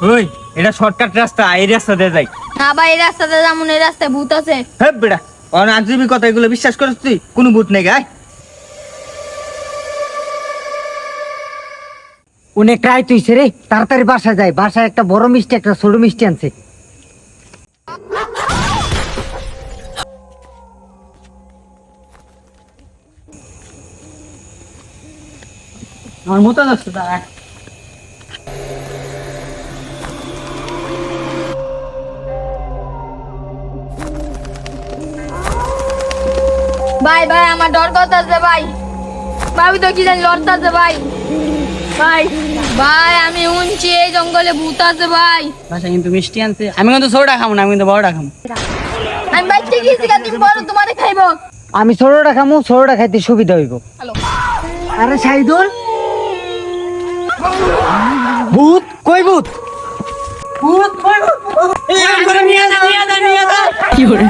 ওই এটা শর্টকাট রাস্তা, এই রাস্তা দিয়ে যাই। না ভাই, এই রাস্তাতে যেমন এই রাস্তায় ভূত আছে। হ্যাঁ বেটা, আজীবী কথা এগুলো বিশ্বাস করিস তুই? কোনো ভূত নেই গায়। অনেক রায় তুইছে রে, তাড়াতাড়ি বাসা যায়। বাসায় একটা বড় মিষ্টি একটা ছোট মিষ্টি আনছে। আমার মতো যাচ্ছে তারা। ভাই ভাই আমার ডর করতেছে ভাই। ভাবি তো কি জানি লড়তেছে ভাই। ভাই ভাই আমি শুনছি এই জঙ্গলে ভূত আছে ভাই। বাসা কিন্তু মিষ্টি আনছে। আমি কিন্তু ছোটটা খাবো না, আমি কিন্তু বড়টা খাবো। আমি বাইতে গিয়েছি, তুমি বড় তোমারে খাইবো। আমি ছোটটা খামু, ছোটটা খাইতে সুবিধা হইব। হ্যালো আরে সাইদুল, ভূত কই ভূত? ভূত কই ভূত? এই করে নিয়ে যা। কি করে?